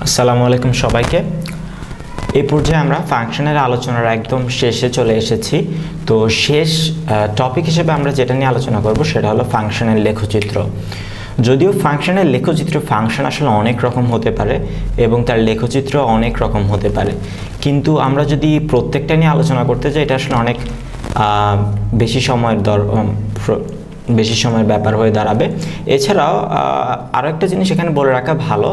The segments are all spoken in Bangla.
আসসালামু আলাইকুম সবাইকে। এই পর্যায়ে আমরা ফাংশনের আলোচনার একদম শেষে চলে এসেছি। তো শেষ টপিক হিসেবে আমরা যেটা নিয়ে আলোচনা করব সেটা হলো ফাংশনের লেখচিত্র। যদিও ফাংশনের লেখচিত্র ফাংশন আসলে অনেক রকম হতে পারে এবং তার লেখচিত্র অনেক রকম হতে পারে, কিন্তু আমরা যদি প্রত্যেকটা নিয়ে আলোচনা করতে যাই এটা আসলে অনেক বেশি সময়ের ব্যাপার হয়ে দাঁড়াবে। এছাড়াও আরও একটা জিনিস এখানে বলে রাখা ভালো,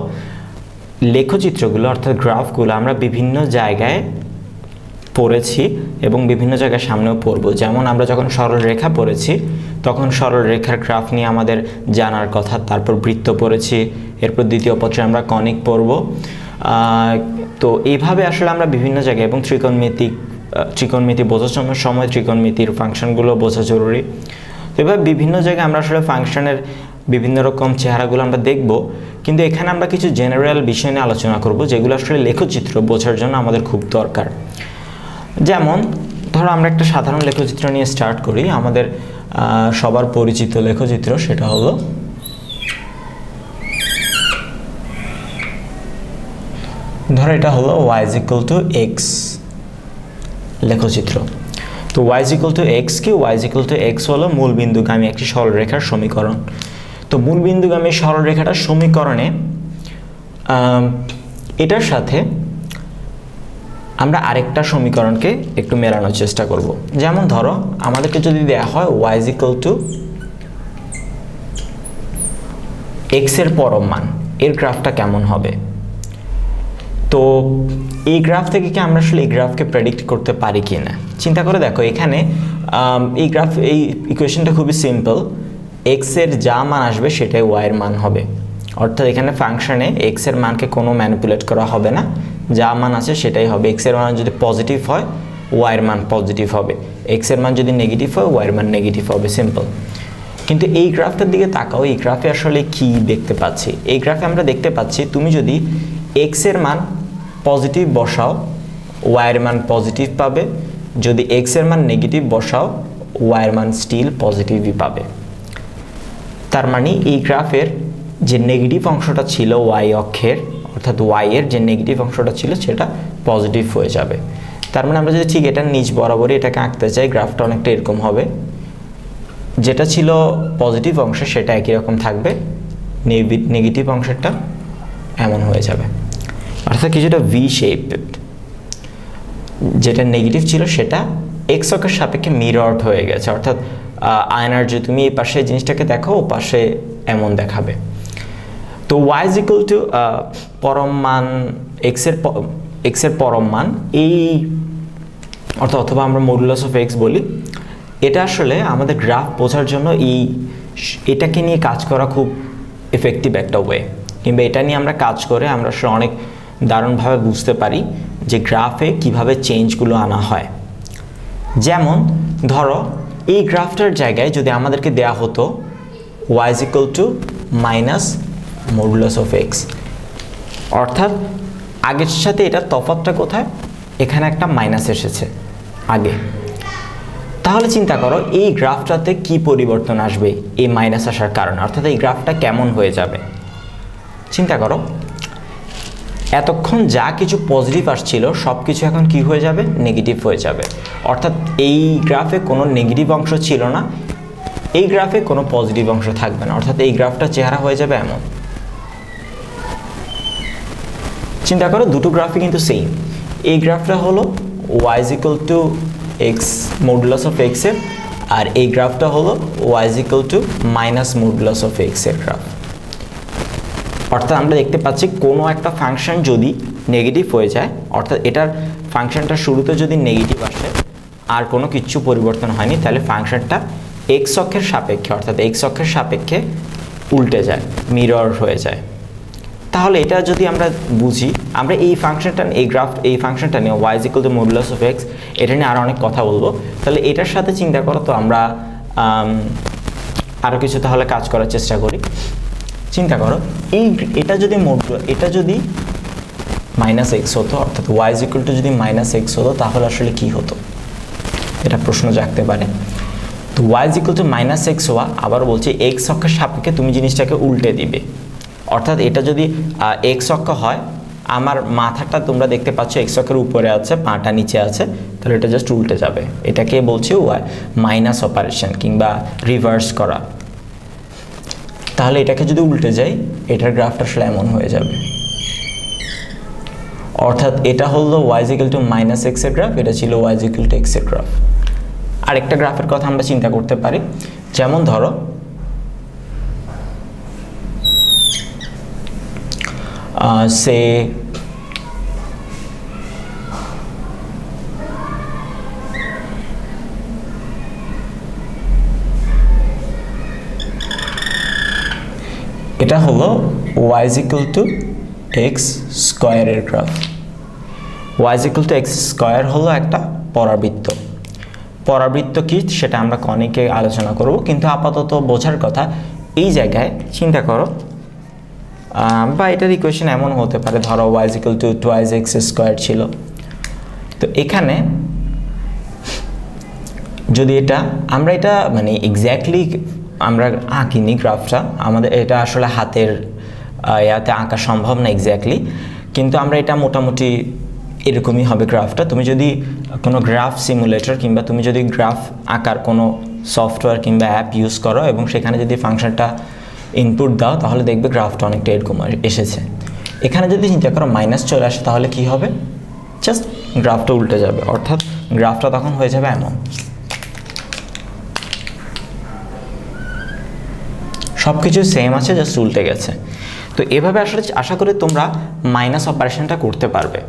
লেখচিত্রগুলো অর্থাৎ গ্রাফগুলো আমরা বিভিন্ন জায়গায় পড়েছি এবং বিভিন্ন জায়গায় সামনেও পড়ব। যেমন আমরা যখন সরল রেখা পড়েছি তখন সরল রেখার গ্রাফ নিয়ে আমাদের জানার কথা, তারপর বৃত্ত পড়েছি, এরপর দ্বিতীয় পত্রে আমরা কনিক পড়ব। তো এইভাবে আসলে আমরা বিভিন্ন জায়গায় এবং ত্রিকোণমিতি বোঝার সময় ত্রিকোণমিতির ফাংশনগুলো বোঝা জরুরি। তো এভাবে বিভিন্ন জায়গায় আমরা আসলে ফাংশনের বিভিন্ন রকম চেহারাগুলো আমরা দেখব, কিন্তু এখানে আমরা কিছু জেনারেল বিষয় নিয়ে আলোচনা করব যেগুলো আসলে লেখচিত্র বোঝার জন্য আমাদের খুব দরকার। যেমন ধরো আমরা একটা সাধারণ লেখচিত্র নিয়ে স্টার্ট করি। আমাদের সবার পরিচিত লেখচিত্র সেটা হলো ধরো এটা হলো y = x লেখচিত্র। তো y = x কি? y = x হলো মূলবিন্দুগামী একটি সরলরেখার সমীকরণ। তো মূলবিন্দুগামী সরলরেখাটার সমীকরণে এটার সাথে আমরা আরেকটা সমীকরণকে একটু মেলানোর চেষ্টা করব। যেমন ধরো আমাদেরকে যদি দেয়া হয় y = x এর পরম মান, এর গ্রাফটা কেমন হবে? তো এই গ্রাফ থেকে কি আমরা আসলে এই গ্রাফকে প্রেডিক্ট করতে পারি কি না? চিন্তা করে দেখো, এখানে এই ইকুয়েশনটা খুবই সিম্পল। x এর যা মান আসবে সেটাই y এর মান হবে, অর্থাৎ এখানে ফাংশনে x এর মানকে কোনো ম্যানিপুলেট করা হবে না, যা মান আছে সেটাই হবে। x এর মান যদি পজিটিভ হয় y এর মান পজিটিভ হবে, x এর মান যদি নেগেটিভ হয় y এর মান নেগেটিভ হবে, সিম্পল। কিন্তু এই গ্রাফটার দিকে তাকাও, এই গ্রাফে আসলে কি দেখতে পাচ্ছি? এই গ্রাফে আমরা দেখতে পাচ্ছি তুমি যদি x এর মান পজিটিভ বসাও y এর মান পজিটিভ পাবে, যদি x এর মান নেগেটিভ বসাও y এর মান স্টিল পজিটিভই পাবে। তার মানে এই গ্রাফের যে নেগেটিভ অংশটা ছিল y অক্ষের, অর্থাৎ y এর যে নেগেটিভ অংশটা ছিল সেটা পজিটিভ হয়ে যাবে। তার মানে আমরা যদি ঠিক এটার নিচ বরাবরই এটাকে আঁকতে চাই, গ্রাফটা অনেকটা এরকম হবে। যেটা ছিল পজিটিভ অংশ সেটা একই রকম থাকবে, নেগেটিভ অংশটা এমন হয়ে যাবে, অর্থাৎ কিছুটা ভি শেপড। যেটা নেগেটিভ ছিল সেটা এক্স অক্ষের সাপেক্ষে মিররড হয়ে গেছে, অর্থাৎ আয়নার যে তুমি এই পাশে জিনিসটাকে দেখো ও পাশে এমন দেখাবে। তো y = পরম মান, x এর পরম মান, এই অথবা আমরা মডুলাস অফ x বলি। এটা আসলে আমাদের গ্রাফ বোঝার জন্য এটাকে নিয়ে কাজ করা খুব এফেক্টিভ একটা ওয়ে, কিংবা এটা নিয়ে আমরা কাজ করে আমরা আসলে অনেক দারুণভাবে বুঝতে পারি যে গ্রাফে কিভাবে চেঞ্জগুলো আনা হয়। যেমন ধরো এই গ্রাফটার জায়গায় যদি আমাদেরকে দেয়া হতো y - মডুলাস অফ x, অর্থাৎ আগের সাথে এটার তফাৎটা কোথায়? এখানে একটা মাইনাস এসেছে আগে। তাহলে চিন্তা করো এই গ্রাফটাতে কি পরিবর্তন আসবে এই মাইনাস আসার কারণে, অর্থাৎ এই গ্রাফটা কেমন হয়ে যাবে? চিন্তা করো, এতক্ষণ যা কিছু পজিটিভ আসছিল সব কিছু এখন কি হয়ে যাবে? নেগেটিভ হয়ে যাবে। অর্থাৎ এই গ্রাফে কোনো নেগেটিভ অংশ ছিল না, এই গ্রাফে কোনো পজিটিভ অংশ থাকবে না, অর্থাৎ এই গ্রাফটা চেহারা হয়ে যাবে এমন। চিন্তা করো দুটো গ্রাফই কিন্তু সেম। এই গ্রাফটা হলো y = x modulus of x এর, আর এই গ্রাফটা হলো y = মডুলাস অফ x এর গ্রাফ। অর্থাৎ আমরা দেখতে পাচ্ছি কোনো একটা ফাংশন যদি নেগেটিভ হয়ে যায়, অর্থাৎ এটার ফাংশনটা শুরুতে যদি নেগেটিভ আসে আর কোনো কিছু পরিবর্তন হয়নি, তাহলে ফাংশনটা x অক্ষের সাপেক্ষে, অর্থাৎ x অক্ষের সাপেক্ষে উল্টে যায়, মিরর হয়ে যায়। তাহলে এটা যদি আমরা বুঝি, আমরা এই ফাংশনটা নিয়ে y = মডুলাস অফ x, এটা নিয়ে আরও অনেক কথা বলবো। তাহলে এটার সাথে চিন্তা করো, তো আমরা আরও কিছু তাহলে কাজ করার চেষ্টা করি। চিন্তা করো এটা যদি -x হতো, অর্থাৎ y = যদি -x হতো তাহলে আসলে কি হতো? এটা প্রশ্ন জাগতে পারে। তো y = -x হওয়া, আবার বলছি x অক্ষের সাপেক্ষে তুমি জিনিসটাকে উল্টে দিবে, অর্থাৎ এটা যদি x অক্ষ হয় আমার মাথাটা তোমরা দেখতে পাচ্ছ এক্স অক্ষের উপরে আছে, পাটা নিচে আছে, তাহলে এটা জাস্ট উল্টে যাবে। এটাকে বলছি মাইনাস অপারেশন কিংবা রিভার্স করা। তাহলে এটাকে যদি উল্টে যাই, এটার গ্রাফটা আসলে এমন হয়ে যাবে। অর্থাৎ এটা হলো y - x এর গ্রাফ, এটা ছিল y x এর গ্রাফ। আরেকটা গ্রাফের কথা আমরা চিন্তা করতে পারি, যেমন ধরো সে এটা হলো y x স্কয়ারের গ্রাফ। y x স্কয়ার হলো একটা পরাবৃত্ত। পরাবৃত্ত কি সেটা আমরা কনিকে আলোচনা করব, কিন্তু আপাতত বোঝার কথা এই জায়গায় চিন্তা করো, বা এটার ইকুয়েশন এমন হতে পারে, ধরো y twice x স্কয়ার ছিল। তো এখানে যদি আমরা এটা মানে এক্স্যাক্টলি আমরা আঁকিনি গ্রাফটা, আমাদের এটা আসলে হাতের ইয়াতে আঁকা সম্ভব না এক্স্যাক্টলি, কিন্তু আমরা এটা মোটামুটি এরকমই হবে গ্রাফটা। তুমি যদি কোনো গ্রাফ সিমুলেটর কিংবা তুমি যদি গ্রাফ আঁকার কোনো সফটওয়্যার কিংবা অ্যাপ ইউজ করো এবং সেখানে যদি ফাংশনটা ইনপুট দাও, তাহলে দেখবে গ্রাফটা অনেকটা এরকম এসেছে। এখানে যদি চিন্তা করো মাইনাস চলে আসে, তাহলে কি হবে? জাস্ট গ্রাফটা উল্টে যাবে, অর্থাৎ গ্রাফটা তখন হয়ে যাবে এমন। সব কিছু সেম আছে, জাস্ট উল্টে গেছে। তো এভাবে আসলে আশা করি তোমরা মাইনাস অপারেশনটা করতে পারবে।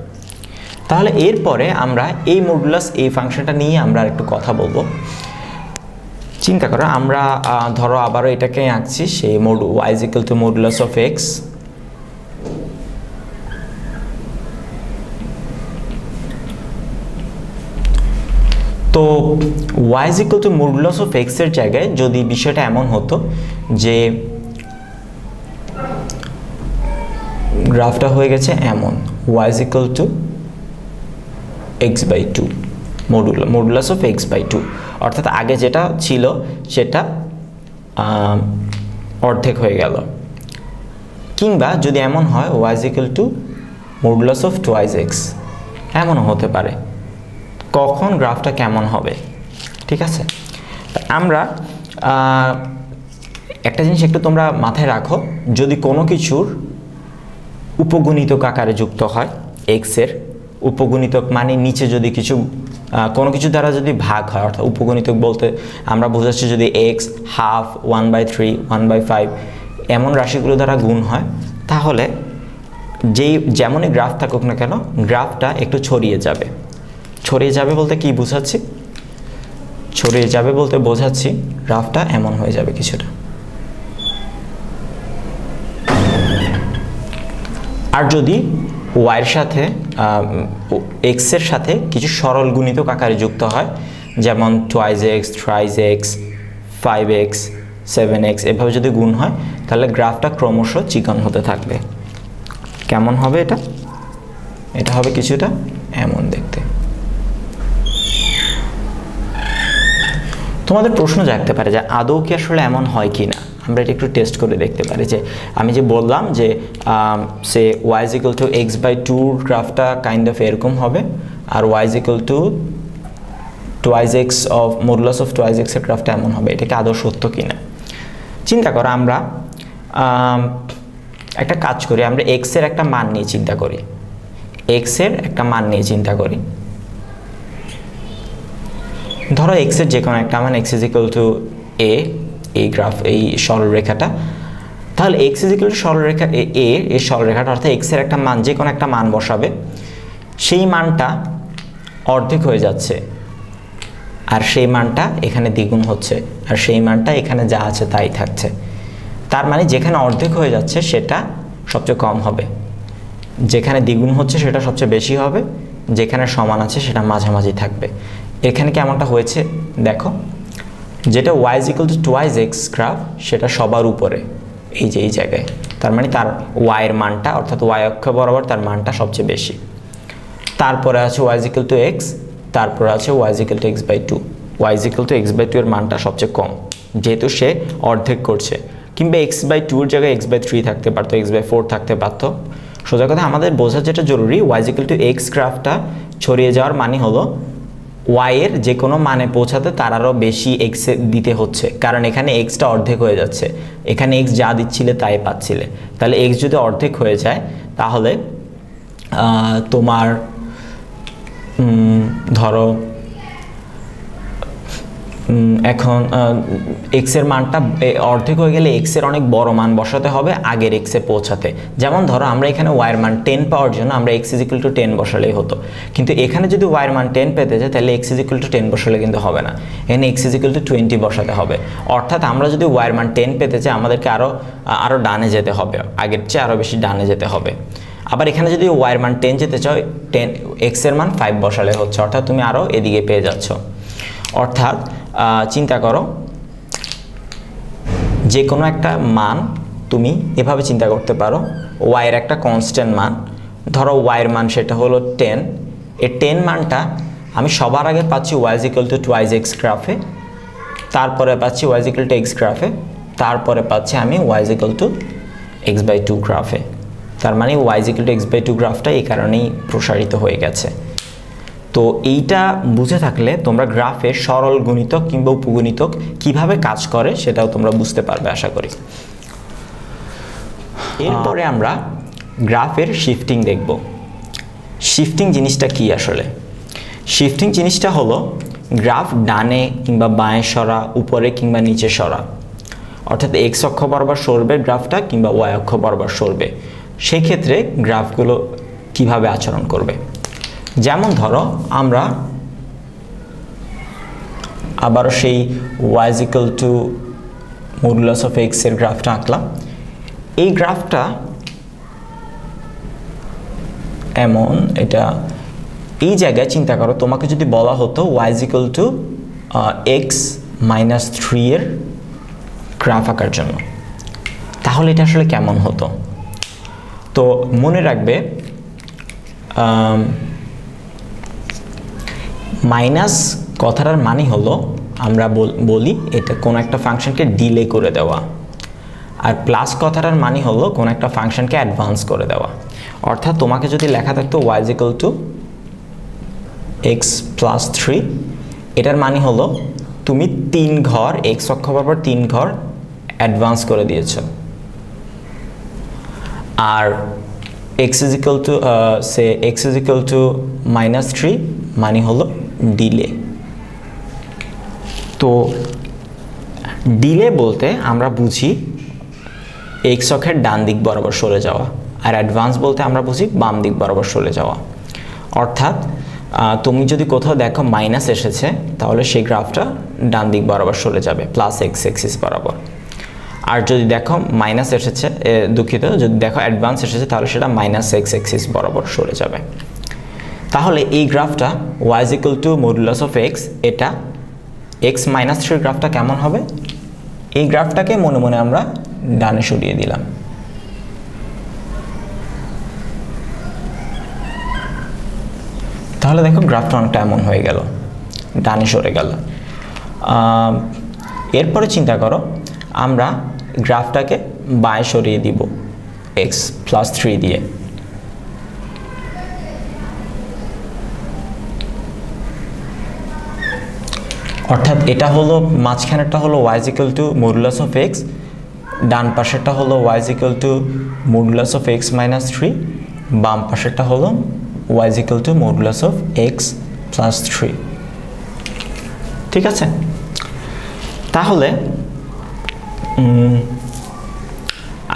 তাহলে এরপরে আমরা এই মডুলাস এই ফাংশনটা নিয়ে আমরা একটু কথা বলবো। চিন্তা করো, আমরা ধরো আবারও এটাকে আঁকছি, সেই y মডুলাস অফ এক্স। তো y মডুলাস অফ এক্স এর জায়গায় যদি বিষয়টা এমন হতো যে গ্রাফটা হয়ে গেছে এমন, y x/2 modulus of x/2, অর্থাৎ আগে যেটা ছিল সেটা অর্ধেক হয়ে গেল। কিংবা যদি এমন হয় y modulus of twice x, এমনও হতে পারে। কখন গ্রাফটা কেমন হবে? ঠিক আছে, আমরা একটা জিনিস একটু তোমরা মাথায় রাখো, যদি কোনো কিছুর উপগুণিতক আকারে যুক্ত হয়, এক্স এর উপগুণিতক মানে নিচে যদি কিছু কোনো কিছু দ্বারা যদি ভাগ হয়, অর্থাৎ উপগুণিতক বলতে আমরা বোঝাচ্ছি যদি এক্স হাফ, 1/3, 1/5 এমন রাশিগুলো দ্বারা গুণ হয়, তাহলে যেমনই গ্রাফ থাকুক না কেন, গ্রাফটা একটু ছড়িয়ে যাবে। ছড়িয়ে যাবে বলতে কি বোঝাচ্ছি? ছড়িয়ে যাবে বলতে বোঝাচ্ছি গ্রাফটা এমন হয়ে যাবে কিছুটা। আর যদি y এর সাথে x এর সাথে কিছু সরল গুণিতক আকারে যুক্ত হয়, যেমন twice x, thrice x, 5x, 7x এভাবে যদি গুণ হয়, তাহলে গ্রাফটা ক্রমশ চিকন হতে থাকবে। কেমন হবে এটা? এটা হবে কিছুটা এমন দেখতে। তোমাদের প্রশ্ন জাগতে পারে যে আদৌ কি আসলে এমন হয় কি না। আমরা এটা একটু টেস্ট করে দেখতে পারি। যে আমি যে বললাম যে সে y x/2 গ্রাফটা কাইন্ড অফ এরকম হবে, আর y twice x of modulus of twice x এর গ্রাফটা এমন হবে। এটাকে আদৌ সত্য কিনা চিন্তা করো। আমরা একটা কাজ করি, আমরা x এর একটা মান নিয়ে চিন্তা করি। x এর একটা মান নিয়ে চিন্তা করি, ধরো x এর যে কোনো একটা মান, x a, এই গ্রাফ এই সরলরেখাটা। তাহলে x সরলরেখা a, এই সরলরেখাটা, অর্থাৎ x এর একটা মান যে কোনো একটা মান বসাবে, সেই মানটা অর্ধেক হয়ে যাচ্ছে, আর সেই মানটা এখানে দ্বিগুণ হচ্ছে, আর সেই মানটা এখানে যা আছে তাই থাকছে। তার মানে যেখানে অর্ধেক হয়ে যাচ্ছে সেটা সবচেয়ে কম হবে, যেখানে দ্বিগুণ হচ্ছে সেটা সবচেয়ে বেশি হবে, যেখানে সমান আছে সেটা মাঝামাঝি থাকবে। এখানে কেমনটা হয়েছে দেখো, যেটা y twice x গ্রাফ সেটা সবার উপরে, এই যে এই জায়গায়। তার মানে তার y এর মানটা, অর্থাৎ y অক্ষ বরাবর তার মানটা সবচেয়ে বেশি। তারপরে আছে y x, তারপরে আছে y x/2। y x/2 এর মানটা সবচেয়ে কম, যেহেতু সে অর্ধেক করছে। কিংবা x/2 এর জায়গায় x/3 থাকতে পারতো, x/4 থাকতে পারতো, সোজা কথা আমাদের বোঝা যেটা জরুরি y = x গ্রাফটা ছড়িয়ে যাওয়ার মানে হলো y এর যে কোনো মানে পৌঁছাতে তার আরও বেশি x দিতে হচ্ছে, কারণ এখানে xটা অর্ধেক হয়ে যাচ্ছে। এখানে x যা দিচ্ছিলে তাই পাচ্ছিলে, তাহলে x যদি অর্ধেক হয়ে যায় তাহলে তোমার ধরো এখন x এর মানটা অর্ধেক হয়ে গেলে x এর অনেক বড় মান বসাতে হবে আগের x এ পৌঁছাতে। যেমন ধরো আমরা এখানে y এর মান 10 পাওয়ার জন্য আমরা x = 10 বসালেই হতো, কিন্তু এখানে যদি y এর মান 10 পেতে যায় তাহলে x = 10 বসালে কিন্তু হবে না, এখানে x = 20 বসাতে হবে। অর্থাৎ আমরা যদি y এর মান 10 পেতে চাই আমাদেরকে আরো ডানে যেতে হবে, আগের চেয়ে আরো বেশি ডানে যেতে হবে। আবার এখানে যদি y এর মান 10 যেতে চাও, x এর মান 5 বসালে হচ্ছে, অর্থাৎ তুমি আরো এদিকে পেয়ে যাচ্ছ। অর্থাৎ চিন্তা করো যে কোনো একটা মান তুমি এভাবে চিন্তা করতে পারো, y এর একটা কনস্ট্যান্ট মান, ধরো y এর মান সেটা হলো 10। এই 10 মানটা আমি সবার আগে পাচ্ছি y = 2x গ্রাফে, তারপরে পাচ্ছি y = x গ্রাফে, তারপরে পাচ্ছি আমি y = x/2 গ্রাফে। তার মানে y = x/2 গ্রাফটা এই কারণেই প্রসারিত হয়ে গেছে। তো এইটা বুঝে থাকলে তোমরা গ্রাফের সরল গুণিতক কিংবা উপগুণিতক কিভাবে কাজ করে সেটাও তোমরা বুঝতে পারবে আশা করি। এরপরে আমরা গ্রাফের শিফটিং দেখব। শিফটিং জিনিসটা কি আসলে? শিফটিং জিনিসটা হলো গ্রাফ ডানে কিংবা বাঁয়ে সরা, উপরে কিংবা নিচে সরা, অর্থাৎ x অক্ষ বরাবর সরবে গ্রাফটা কিংবা y অক্ষ বরাবর সরবে। সেই ক্ষেত্রে গ্রাফগুলো কিভাবে আচরণ করবে, যেমন ধরো আমরা আবারও সেই y = x এর গ্রাফটা আঁকলাম। এই গ্রাফটা এমন, এটা এই জায়গায় চিন্তা করো তোমাকে যদি বলা হতো y = x-3 এর গ্রাফ আঁকার জন্য, তাহলে এটা আসলে কেমন হতো? তো মনে রাখবে মাইনাস কথাটার মানে হলো আমরা বলি এটা কোন একটা ফাংশনকে ডিলে করে দেওয়া, আর প্লাস কথাটার মানে হলো কোন একটা ফাংশনকে অ্যাডভান্স করে দেওয়া। অর্থাৎ তোমাকে যদি লেখা থাকতো y = x+3, এটার মানে হলো তুমি 3 ঘর x অক্ষ বরাবর 3 ঘর অ্যাডভান্স করে দিয়েছো, আর x = -3 মানে হলো ডিলে। তো ডিলে বলতে আমরা বুঝি x অক্ষের ডান দিক বরাবর সরে যাওয়া, আর অ্যাডভান্স বলতে আমরা বুঝি বাম দিক বরাবর সরে যাওয়া। অর্থাৎ তুমি যদি কোথাও দেখো মাইনাস এসেছে তাহলে সেই গ্রাফটা ডান দিক বরাবর সরে যাবে প্লাস x অ্যাক্সিস বরাবর, আর যদি দেখো মাইনাস এসেছে, দুঃখিত, যদি দেখো অ্যাডভান্স এসেছে তাহলে সেটা -x অ্যাক্সিস বরাবর সরে যাবে। তাহলে এই গ্রাফটা y = x, এটা x-3 গ্রাফটা কেমন হবে? এই গ্রাফটাকে মনে মনে আমরা ডানে সরিয়ে দিলাম। তাহলে দেখো গ্রাফটা অনেকটা এমন হয়ে গেল, ডানে সরে গেল। এরপরে চিন্তা করো আমরা গ্রাফটাকে বাঁয়ে সরিয়ে দিব x+3 দিয়ে। অর্থাৎ এটা হলো মাঝখানেরটা হলো y = x, ডান পাশেরটা হলো y = x-3, বাম পাশেরটা হলো y = x+3। ঠিক আছে, তাহলে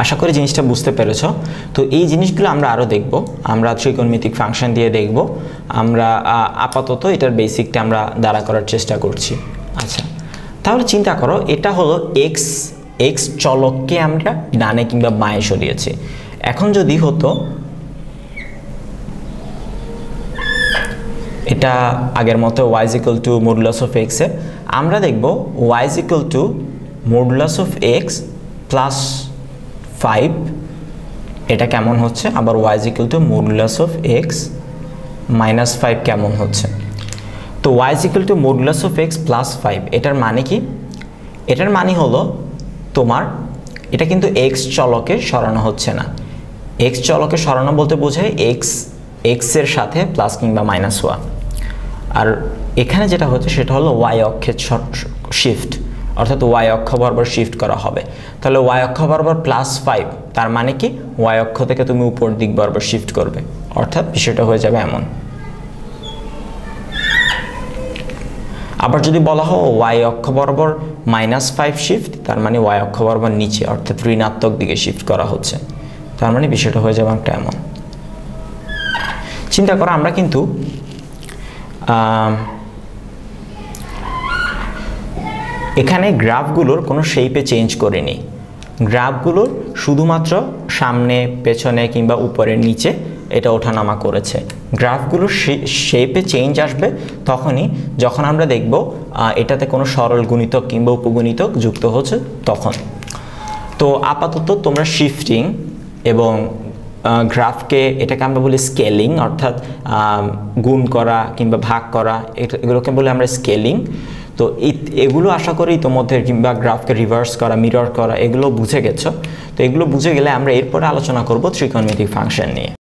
আশা করি জিনিসটা বুঝতে পেরেছো। তো এই জিনিসগুলো আমরা আরও দেখব, আমরা ত্রিকোণমিতিক ফাংশন দিয়ে দেখব। আমরা আপাতত এটার বেসিকটা আমরা দ্বারা করার চেষ্টা করছি। আচ্ছা, তাহলে চিন্তা করো এটা হলো x চলককে আমরা ডানে কিংবা বাঁয়ে সরিয়েছি। এখন যদি হতো এটা আগের মতো y = x এ, আমরা দেখব y = x + 5 এটা কেমন হচ্ছে, আবার y = x - 5 কেমন হচ্ছে। তো y = x + 5 এটার মানে কি? এটার মানে হলো তোমার এটা কিন্তু x চলকে সরানো হচ্ছে না, এক্স চলকে সরানো বলতে বোঝায় এক্স এর সাথে প্লাস কিংবা মাইনাস হওয়া। আর এখানে যেটা হচ্ছে সেটা হলো ওয়াই অক্ষের শিফট, অর্থাৎ ওয়াই অক্ষ বরাবর শিফট করা হবে। তাহলে ওয়াই অক্ষ বরাবর +5, তার মানে কি ওয়াই অক্ষ থেকে তুমি উপর দিক বরাবর শিফট করবে, অর্থাৎ বিষয়টা হয়ে যাবে এমন। আবার যদি বলা হয় ওয়াই অক্ষ বরাবর -5 শিফট, তার মানে ওয়াই অক্ষ বরাবর নিচে, অর্থাৎ ঋণাত্মক দিকে শিফট করা হচ্ছে, তার মানে বিষয়টা হয়ে যাবে একটা এমন। চিন্তা করো আমরা কিন্তু এখানে গ্রাফগুলোর কোনো শেপে চেঞ্জ করিনি, গ্রাফগুলোর শুধুমাত্র সামনে পেছনে কিংবা উপরে নিচে এটা ওঠানামা করেছে। গ্রাফগুলোর শেপে চেঞ্জ আসবে তখনই যখন আমরা দেখব এটাতে কোনো সরল গুণিতক কিংবা উপগুণিতক যুক্ত হচ্ছে তখন। তো আপাতত তোমরা শিফটিং এবং গ্রাফকে, এটাকে আমরা বলি স্কেলিং, অর্থাৎ গুণ করা কিংবা ভাগ করা, এগুলোকে বলি আমরা স্কেলিং। তো এগুলো আশা করি তোমাদের, কিংবা গ্রাফকে রিভার্স করা, মিরর করা, এগুলো বুঝে গেছো। তো এগুলো বুঝে গেলে আমরা এরপরে আলোচনা করব ত্রিকোণমিতিক ফাংশন নিয়ে।